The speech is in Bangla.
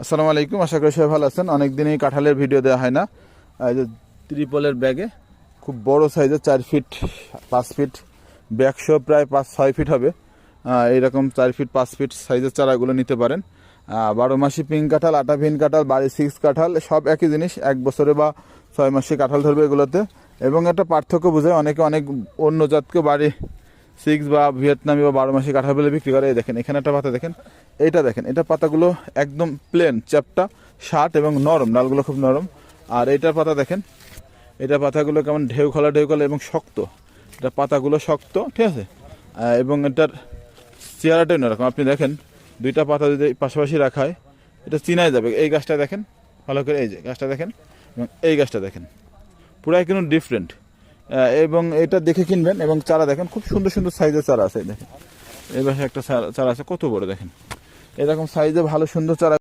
আসসালামু আলাইকুম, আশা করি সবাই ভালো আছেন। অনেকদিনই কাঁঠালের ভিডিও দেওয়া হয় না। এই যে ত্রিপলের ব্যাগে খুব বড় সাইজের 4 ফিট 5 ফিট ব্যাগসহ প্রায় 5-6 ফিট হবে। এইরকম 4 ফিট 5 ফিট সাইজের চারাগুলো নিতে পারেন। 12 মাসি পিঙ্ক কাঁঠাল, 8 ভিন কাঁঠাল, বাড়ি 6 কাঁঠাল সব একই জিনিস, 1 বছরে বা 6 মাসে কাঁঠাল ধরবে এগুলোতে। এবং একটা পার্থক্য বোঝায়, অনেকে অনেক অন্য জাতকে বাড়ি 6 বা ভিয়েতনামি বা 12 মাসি কাঁঠাল বলে বিক্রি করে। এই দেখেন, এখানে একটা পাতা দেখেন, এইটা দেখেন, এটা পাতাগুলো একদম প্লেন চ্যাপটা শার্ট এবং নরম, ডালগুলো খুব নরম। আর এইটার পাতা দেখেন, এটা পাতাগুলো কেমন ঢেউ খোলা এবং শক্ত। এটা পাতাগুলো শক্ত, ঠিক আছে। এবং এটার চেহারাটাই অন্যরকম। আপনি দেখেন, দুইটা পাতা যদি পাশাপাশি রাখা হয়, এটা চিনাই যাবে। এই গাছটা দেখেন ভালো করে, এই যে গাছটা দেখেন এবং এই গাছটা দেখেন, পুরাই কিন্তু ডিফারেন্ট। এবং এটা দেখে কিনবেন। এবং চারা দেখেন, খুব সুন্দর সুন্দর সাইজের চারা আছে। দেখেন এই পাশে একটা চারা আছে, কত বড় দেখেন, এরকম সাইজে ভালো সুন্দর চারা।